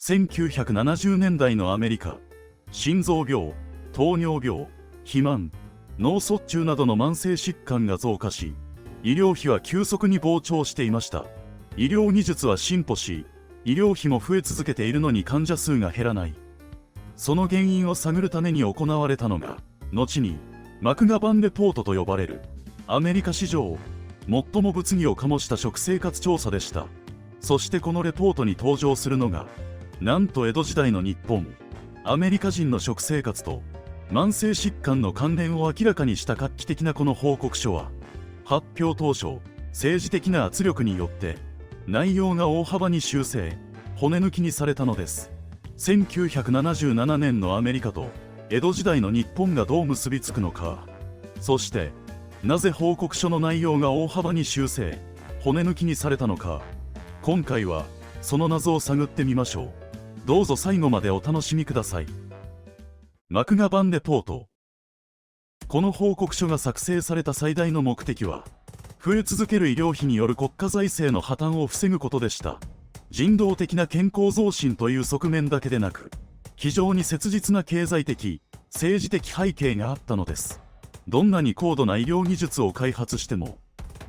1970年代のアメリカ、心臓病、糖尿病、肥満、脳卒中などの慢性疾患が増加し、医療費は急速に膨張していました。医療技術は進歩し、医療費も増え続けているのに患者数が減らない。その原因を探るために行われたのが、後にマクガバンレポートと呼ばれるアメリカ史上最も物議を醸した食生活調査でした。そしてこのレポートに登場するのが、なんと江戸時代の日本、アメリカ人の食生活と慢性疾患の関連を明らかにした画期的なこの報告書は、発表当初、政治的な圧力によって内容が大幅に修正、骨抜きにされたのです。1977年のアメリカと江戸時代の日本がどう結びつくのか、そしてなぜ報告書の内容が大幅に修正、骨抜きにされたのか、今回はその謎を探ってみましょう。どうぞ最後までお楽しみください。マクガバンレポート。この報告書が作成された最大の目的は、増え続ける医療費による国家財政の破綻を防ぐことでした。人道的な健康増進という側面だけでなく、非常に切実な経済的、政治的背景があったのです。どんなに高度な医療技術を開発しても、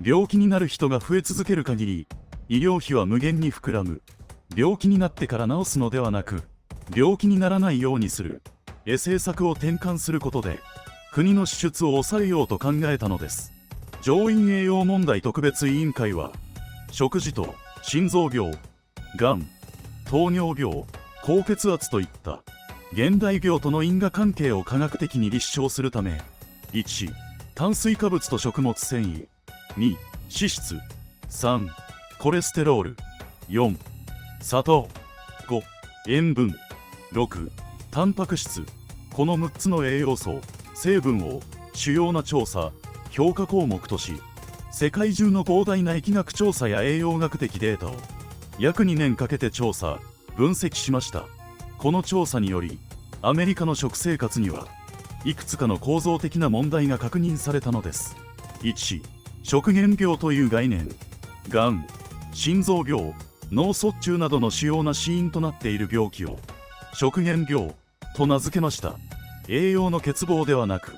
病気になる人が増え続ける限り、医療費は無限に膨らむ。病気になってから治すのではなく、病気にならないようにする政策を転換することで、国の支出を抑えようと考えたのです。上院栄養問題特別委員会は、食事と心臓病、がん、糖尿病、高血圧といった現代病との因果関係を科学的に立証するため、1、炭水化物と食物繊維、2、脂質、3、コレステロール、4、砂糖、5、塩分、6、タンパク質、この6つの栄養素、成分を主要な調査、評価項目とし、世界中の膨大な疫学調査や栄養学的データを約2年かけて調査、分析しました。この調査により、アメリカの食生活にはいくつかの構造的な問題が確認されたのです。1、食原病という概念。がん、心臓病、脳卒中などの主要な死因となっている病気を食原病と名付けました。栄養の欠乏ではなく、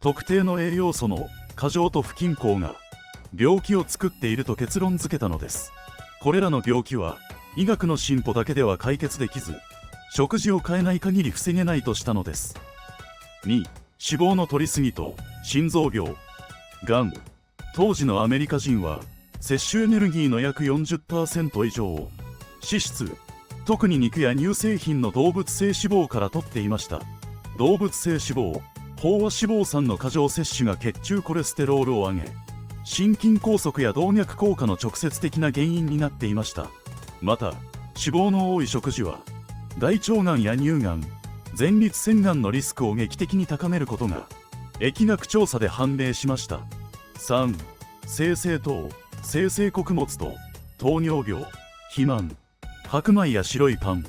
特定の栄養素の過剰と不均衡が病気を作っていると結論付けたのです。これらの病気は医学の進歩だけでは解決できず、食事を変えない限り防げないとしたのです。2、脂肪の摂りすぎと心臓病、がん。当時のアメリカ人は摂取エネルギーの約 40% 以上を脂質、特に肉や乳製品の動物性脂肪から摂っていました。動物性脂肪、飽和脂肪酸の過剰摂取が血中コレステロールを上げ、心筋梗塞や動脈硬化の直接的な原因になっていました。また、脂肪の多い食事は大腸がんや乳がん、前立腺がんのリスクを劇的に高めることが疫学調査で判明しました。3、精製糖、精製穀物と糖尿病、肥満、白米や白いパン、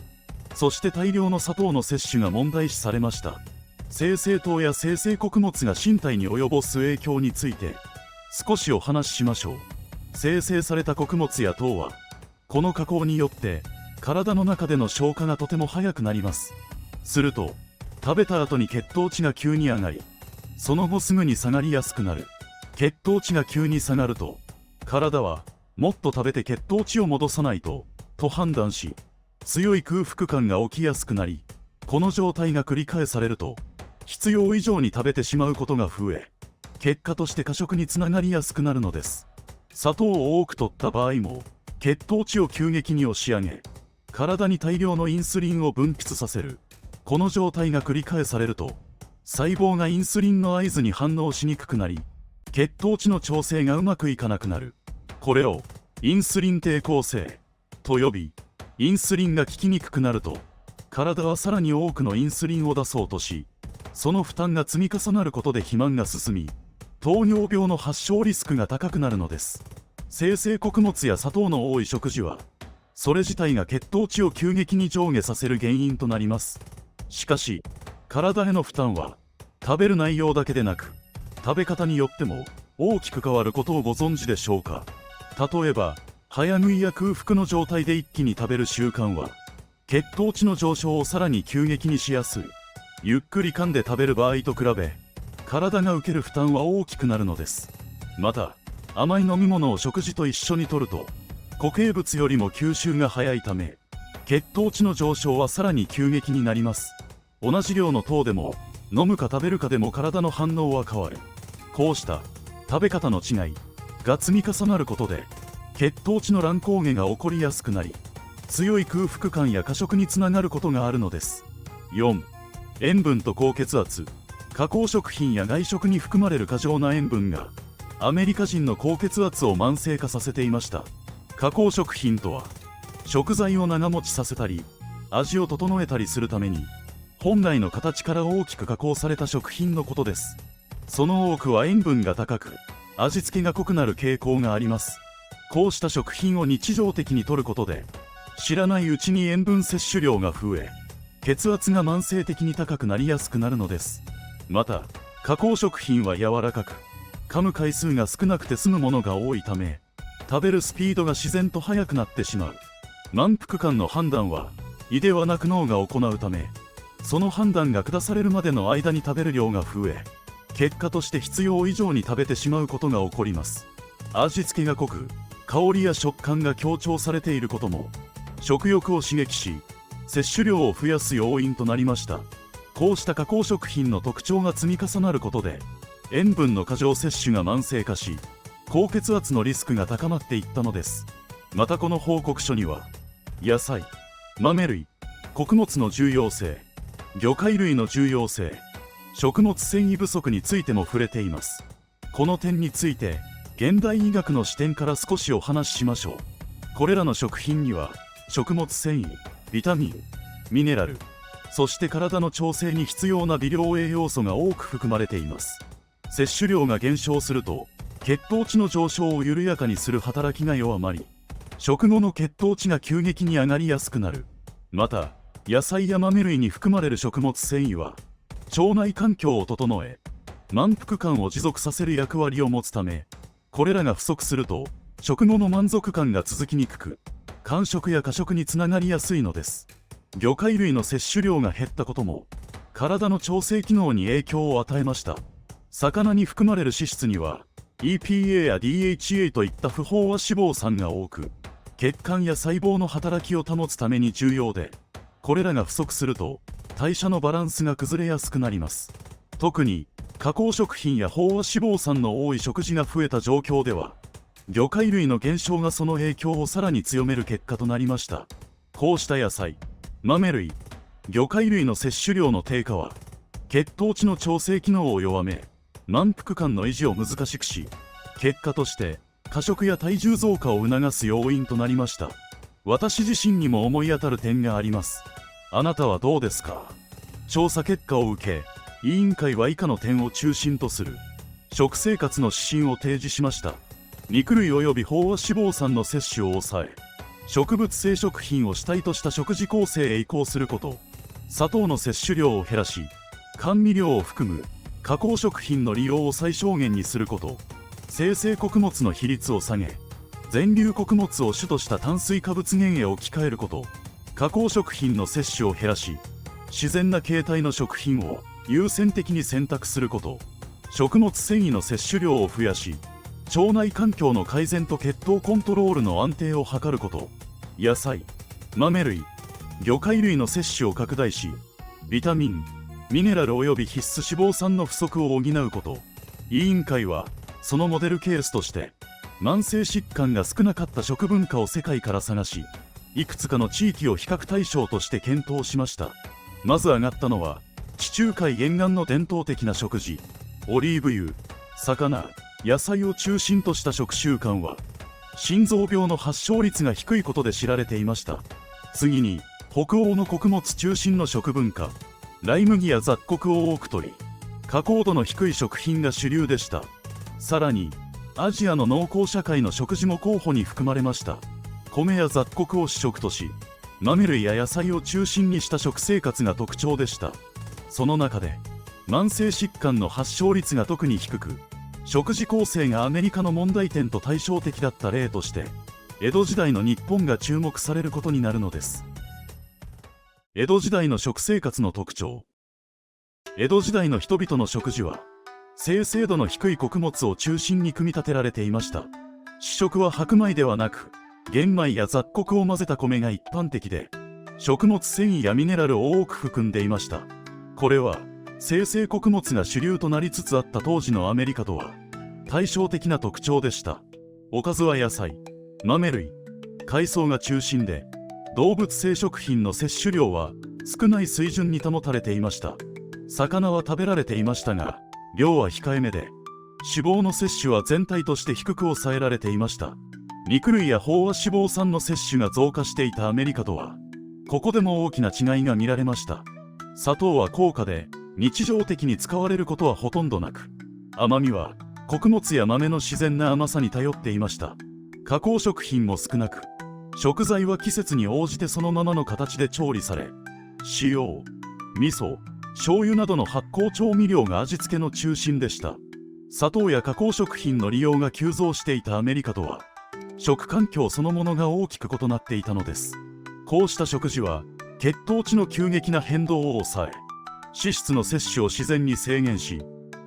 そして大量の砂糖の摂取が問題視されました。精製糖や精製穀物が身体に及ぼす影響について少しお話ししましょう。精製された穀物や糖は、この加工によって体の中での消化がとても早くなります。すると、食べた後に血糖値が急に上がり、その後すぐに下がりやすくなる。血糖値が急に下がると、体はもっと食べて血糖値を戻さないと判断し、強い空腹感が起きやすくなり、この状態が繰り返されると、必要以上に食べてしまうことが増え、結果として過食につながりやすくなるのです。砂糖を多く摂った場合も、血糖値を急激に押し上げ、体に大量のインスリンを分泌させる。この状態が繰り返されると、細胞がインスリンの合図に反応しにくくなり、血糖値の調整がうまくいかなくなる。これをインスリン抵抗性と呼び、インスリンが効きにくくなると、体はさらに多くのインスリンを出そうとし、その負担が積み重なることで肥満が進み、糖尿病の発症リスクが高くなるのです。精製穀物や砂糖の多い食事は、それ自体が血糖値を急激に上下させる原因となります。しかし、体への負担は、食べる内容だけでなく、食べ方によっても大きく変わることをご存知でしょうか。例えば、早食いや空腹の状態で一気に食べる習慣は、血糖値の上昇をさらに急激にしやすい。ゆっくり噛んで食べる場合と比べ、体が受ける負担は大きくなるのです。また、甘い飲み物を食事と一緒に摂ると、固形物よりも吸収が早いため、血糖値の上昇はさらに急激になります。同じ量の糖でも、飲むか食べるかでも体の反応は変わる。こうした食べ方の違いが積み重なることで、血糖値の乱高下が起こりやすくなり、強い空腹感や過食につながることがあるのです。4. 塩分と高血圧。加工食品や外食に含まれる過剰な塩分がアメリカ人の高血圧を慢性化させていました。加工食品とは、食材を長持ちさせたり味を整えたりするために本来の形から大きく加工された食品のことです。その多くは塩分が高く、味付けが濃くなる傾向があります。こうした食品を日常的に摂ることで、知らないうちに塩分摂取量が増え、血圧が慢性的に高くなりやすくなるのです。また、加工食品は柔らかく、噛む回数が少なくて済むものが多いため、食べるスピードが自然と速くなってしまう。満腹感の判断は胃ではなく脳が行うため、その判断が下されるまでの間に食べる量が増え、結果として必要以上に食べてしまうことが起こります。味付けが濃く、香りや食感が強調されていることも食欲を刺激し、摂取量を増やす要因となりました。こうした加工食品の特徴が積み重なることで、塩分の過剰摂取が慢性化し、高血圧のリスクが高まっていったのです。またこの報告書には、野菜、豆類、穀物の重要性、魚介類の重要性、食物繊維不足についても触れています。この点について現代医学の視点から少しお話ししましょう。これらの食品には食物繊維、ビタミン、ミネラル、そして体の調整に必要な微量栄養素が多く含まれています。摂取量が減少すると、血糖値の上昇を緩やかにする働きが弱まり、食後の血糖値が急激に上がりやすくなる。また、野菜や豆類に含まれる食物繊維は、腸内環境を整え、満腹感を持続させる役割を持つため、これらが不足すると、食後の満足感が続きにくく、間食や過食につながりやすいのです。魚介類の摂取量が減ったことも、体の調整機能に影響を与えました。魚に含まれる脂質には、EPA や DHA といった不飽和脂肪酸が多く、血管や細胞の働きを保つために重要で、これらが不足すると代謝のバランスが崩れやすくなります。特に加工食品や飽和脂肪酸の多い食事が増えた状況では、魚介類の減少がその影響をさらに強める結果となりました。こうした野菜、豆類、魚介類の摂取量の低下は血糖値の調整機能を弱め、満腹感の維持を難しくし、結果として過食や体重増加を促す要因となりました。私自身にも思い当たる点があります。あなたはどうですか？調査結果を受け、委員会は以下の点を中心とする食生活の指針を提示しました。肉類及び飽和脂肪酸の摂取を抑え、植物性食品を主体とした食事構成へ移行すること、砂糖の摂取量を減らし、甘味料を含む加工食品の利用を最小限にすること、精製穀物の比率を下げ、全粒穀物を主とした炭水化物源へ置き換えること、加工食品の摂取を減らし、自然な形態の食品を優先的に選択すること、食物繊維の摂取量を増やし、腸内環境の改善と血糖コントロールの安定を図ること、野菜、豆類、魚介類の摂取を拡大し、ビタミン、ミネラル及び必須脂肪酸の不足を補うこと。委員会はそのモデルケースとして、慢性疾患が少なかった食文化を世界から探し、いくつかの地域を比較対象として検討しました。まず挙がったのは、地中海沿岸の伝統的な食事、オリーブ油、魚、野菜を中心とした食習慣は、心臓病の発症率が低いことで知られていました。次に、北欧の穀物中心の食文化、ライ麦や雑穀を多く摂り、加工度の低い食品が主流でした。さらに、アジアの農耕社会の食事も候補に含まれました。米や雑穀を主食とし、豆類や野菜を中心にした食生活が特徴でした。その中で、慢性疾患の発症率が特に低く、食事構成がアメリカの問題点と対照的だった例として、江戸時代の日本が注目されることになるのです。江戸時代の食生活の特徴。江戸時代の人々の食事は精製度の低い穀物を中心に組み立てられていました。主食は白米ではなく玄米や雑穀を混ぜた米が一般的で、食物繊維やミネラルを多く含んでいました。これは精製穀物が主流となりつつあった当時のアメリカとは対照的な特徴でした。おかずは野菜、豆類、海藻が中心で、動物性食品の摂取量は少ない水準に保たれていました。魚は食べられていましたが、量は控えめで、脂肪の摂取は全体として低く抑えられていました。肉類や飽和脂肪酸の摂取が増加していたアメリカとは、ここでも大きな違いが見られました。砂糖は高価で、日常的に使われることはほとんどなく、甘みは穀物や豆の自然な甘さに頼っていました。加工食品も少なく、食材は季節に応じてそのままの形で調理され、塩、味噌、醤油などの発酵調味料が味付けの中心でした。砂糖や加工食品の利用が急増していたアメリカとは、食環境そのものが大きく異なっていたのです。こうした食事は血糖値の急激な変動を抑え、脂質の摂取を自然に制限し、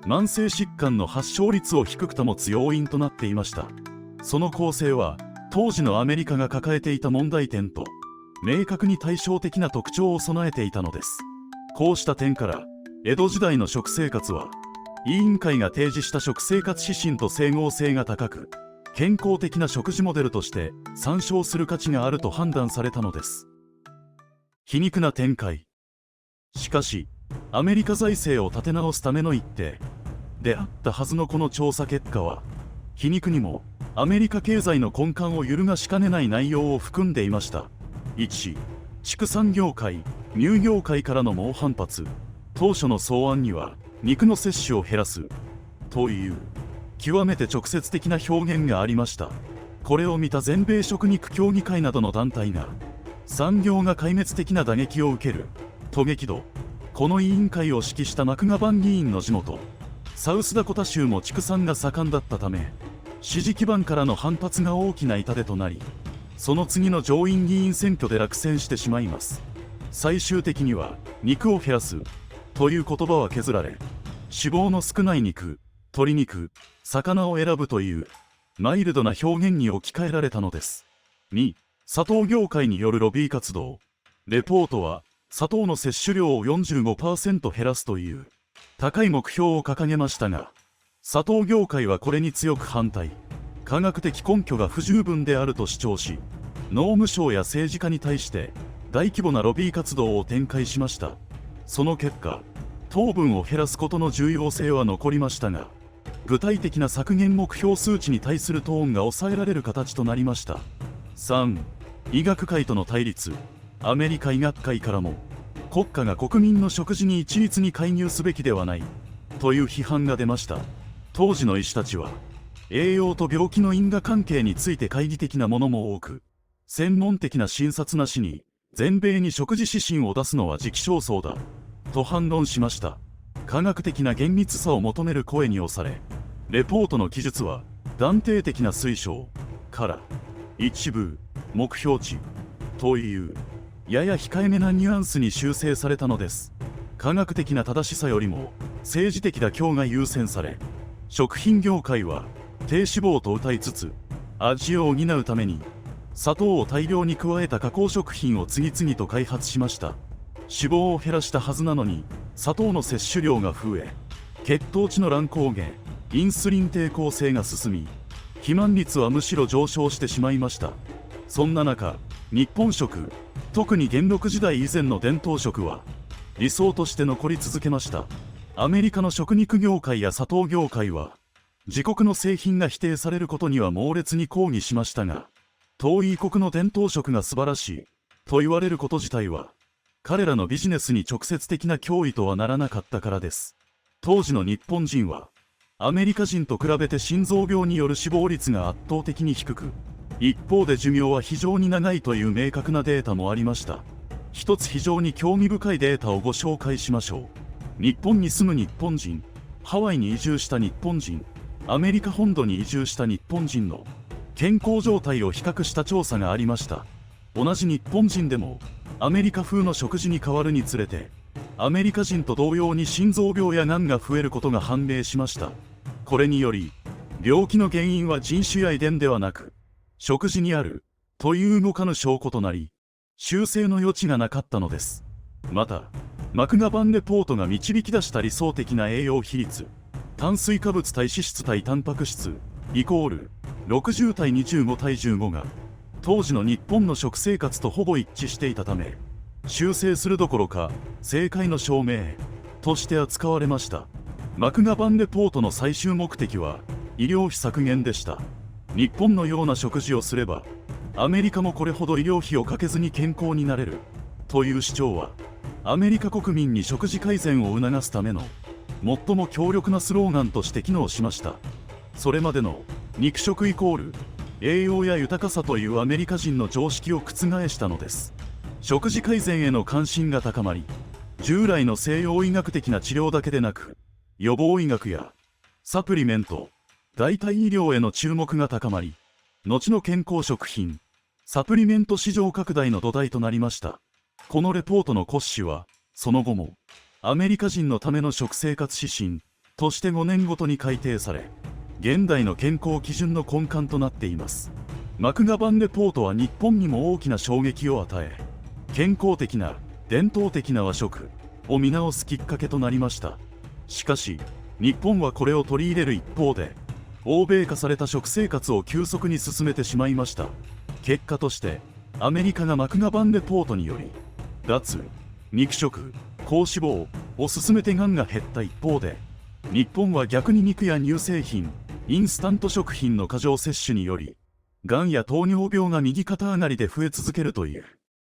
慢性疾患の発症率を低く保つ要因となっていました。その構成は当時のアメリカが抱えていた問題点と明確に対照的な特徴を備えていたのです。こうした点から江戸時代の食生活は委員会が提示した食生活指針と整合性が高く、健康的な食事モデルとして参照する価値があると判断されたのです。皮肉な展開。しかしアメリカ財政を立て直すための一手であったはずのこの調査結果は、皮肉にもアメリカ経済の根幹を揺るがしかねない内容を含んでいました。1、畜産業界、乳業界からの猛反発。当初の草案には肉の摂取を減らすという極めて直接的な表現がありました。これを見た全米食肉協議会などの団体が、産業が壊滅的な打撃を受けると激怒。この委員会を指揮したマクガバン議員の地元サウスダコタ州も畜産が盛んだったため、支持基盤からの反発が大きな痛手となり、その次の上院議員選挙で落選してしまいます。最終的には肉を減らすという言葉は削られ、脂肪の少ない肉、鶏肉、魚を選ぶというマイルドな表現に置き換えられたのです。2、砂糖業界によるロビー活動。レポートは砂糖の摂取量を 45% 減らすという高い目標を掲げましたが、砂糖業界はこれに強く反対。科学的根拠が不十分であると主張し、農務省や政治家に対して大規模なロビー活動を展開しました。その結果、糖分を減らすことの重要性は残りましたが、具体的な削減目標数値に対するトーンが抑えられる形となりました。3、医学界との対立。アメリカ医学会からも、国家が国民の食事に一律に介入すべきではないという批判が出ました。当時の医師たちは、栄養と病気の因果関係について懐疑的なものも多く、専門的な診察なしに全米に食事指針を出すのは時期尚早だと反論しました。科学的な厳密さを求める声に押され、レポートの記述は断定的な推奨から一部目標値というやや控えめなニュアンスに修正されたのです。科学的な正しさよりも政治的妥協が優先され、食品業界は低脂肪と謳いつつ味を補うために砂糖を大量に加えた加工食品を次々と開発しました。脂肪を減らしたはずなのに砂糖の摂取量が増え、血糖値の乱高下、インスリン抵抗性が進み、肥満率はむしろ上昇してしまいました。そんな中、日本食、特に元禄時代以前の伝統食は理想として残り続けました。アメリカの食肉業界や砂糖業界は自国の製品が否定されることには猛烈に抗議しましたが、遠い異国の伝統食が素晴らしいと言われること自体は彼らのビジネスに直接的な脅威とはならなかったからです。当時の日本人はアメリカ人と比べて心臓病による死亡率が圧倒的に低く、一方で寿命は非常に長いという明確なデータもありました。一つ非常に興味深いデータをご紹介しましょう。日本に住む日本人、ハワイに移住した日本人、アメリカ本土に移住した日本人の健康状態を比較した調査がありました。同じ日本人でもアメリカ風の食事に変わるにつれて、アメリカ人と同様に心臓病やがんが増えることが判明しました。これにより、病気の原因は人種や遺伝ではなく、食事にあるという動かぬ証拠となり、修正の余地がなかったのです。また、マクガバンレポートが導き出した理想的な栄養比率、炭水化物対脂質対タンパク質イコール60対25対15が、当時の日本の食生活とほぼ一致していたため、修正するどころか正解の証明として扱われました。マクガバンレポートの最終目的は医療費削減でした。日本のような食事をすればアメリカもこれほど医療費をかけずに健康になれるという主張は、アメリカ国民に食事改善を促すための最も強力なスローガンとして機能しました。それまでの肉食イコール栄養や豊かさというアメリカ人の常識を覆したのです。食事改善への関心が高まり、従来の西洋医学的な治療だけでなく、予防医学やサプリメント、代替医療への注目が高まり、後の健康食品、サプリメント市場拡大の土台となりました。このレポートの骨子は、その後もアメリカ人のための食生活指針として5年ごとに改定され、現代の健康基準の根幹となっています。マクガバンレポートは日本にも大きな衝撃を与え、健康的な伝統的な和食を見直すきっかけとなりました。しかし日本はこれを取り入れる一方で、欧米化された食生活を急速に進めてしまいました。結果としてアメリカがマクガバンレポートにより脱肉食高脂肪を進めてがんが減った一方で、日本は逆に肉や乳製品、インスタント食品の過剰摂取によりがんや糖尿病が右肩上がりで増え続けるという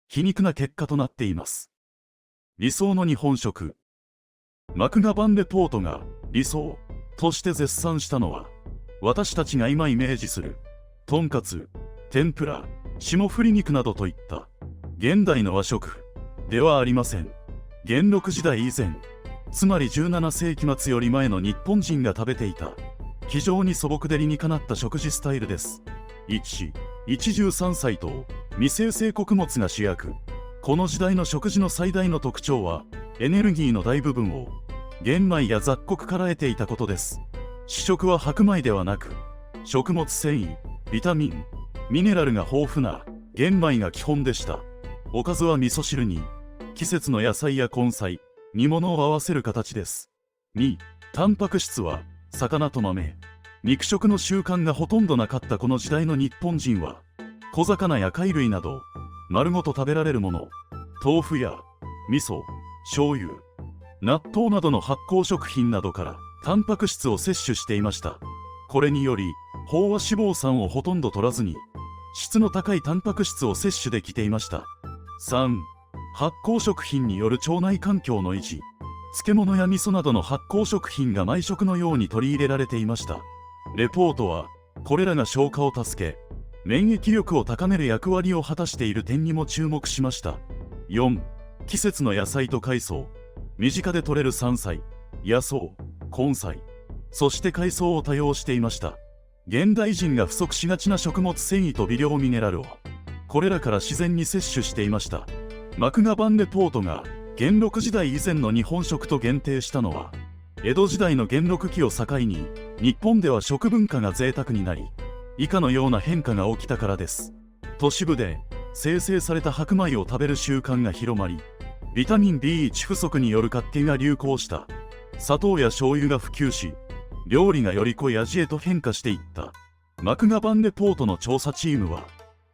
皮肉な結果となっています。理想の日本食。マクガバンレポートが理想として絶賛したのは、私たちが今イメージするとんかつ、天ぷら、霜降り肉などといった現代の和食ではありません。元禄時代以前、つまり17世紀末より前の日本人が食べていた非常に素朴で理にかなった食事スタイルです。一汁三菜と未生成穀物が主役。この時代の食事の最大の特徴は、エネルギーの大部分を玄米や雑穀から得ていたことです。主食は白米ではなく、食物繊維、ビタミン、ミネラルが豊富な玄米が基本でした。おかずは味噌汁に季節の野菜や根菜、煮物を合わせる形です。2、タンパク質は魚と豆。肉食の習慣がほとんどなかったこの時代の日本人は、小魚や貝類など丸ごと食べられるもの、豆腐や味噌、醤油、納豆などの発酵食品などからタンパク質を摂取していました。これにより飽和脂肪酸をほとんど取らずに質の高いタンパク質を摂取できていました。3、発酵食品による腸内環境の維持。漬物や味噌などの発酵食品が毎食のように取り入れられていました。レポートはこれらが消化を助け、免疫力を高める役割を果たしている点にも注目しました。4、季節の野菜と海藻。身近で採れる山菜、野草、根菜、そして海藻を多用していました。現代人が不足しがちな食物繊維と微量ミネラルをこれらから自然に摂取していました。マクガバンレポートが元禄時代以前の日本食と限定したのは、江戸時代の元禄期を境に日本では食文化が贅沢になり、以下のような変化が起きたからです。都市部で精製された白米を食べる習慣が広まり、ビタミン B1 不足による活気が流行した。砂糖や醤油が普及し、料理がより濃い味へと変化していった。マクガバンレポートの調査チームは、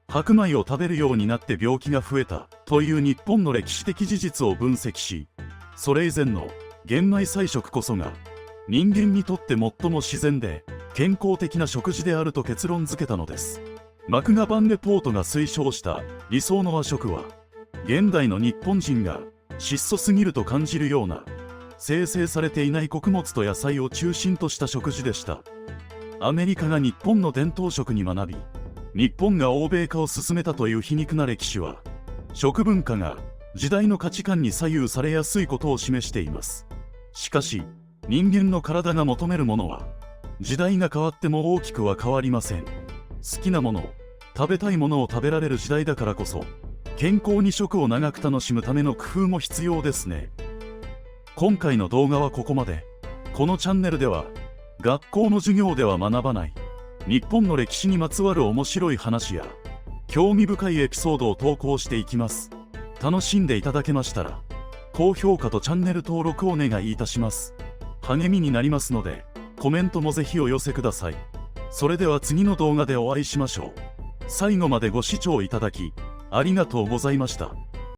白米を食べるようになって病気が増えたという日本の歴史的事実を分析し、それ以前の玄米菜食こそが人間にとって最も自然で健康的な食事であると結論付けたのです。マクガバンレポートが推奨した理想の和食は、現代の日本人が質素すぎると感じるような精製されていない穀物と野菜を中心とした食事でした。アメリカが日本の伝統食に学び、日本が欧米化を進めたという皮肉な歴史は、食文化が時代の価値観に左右されやすいことを示しています。しかし、人間の体が求めるものは、時代が変わっても大きくは変わりません。好きなもの、食べたいものを食べられる時代だからこそ、健康に食を長く楽しむための工夫も必要ですね。今回の動画はここまで。このチャンネルでは学校の授業では学ばない日本の歴史にまつわる面白い話や興味深いエピソードを投稿していきます。楽しんでいただけましたら高評価とチャンネル登録をお願いいたします。励みになりますのでコメントもぜひお寄せください。それでは次の動画でお会いしましょう。最後までご視聴いただきありがとうございました。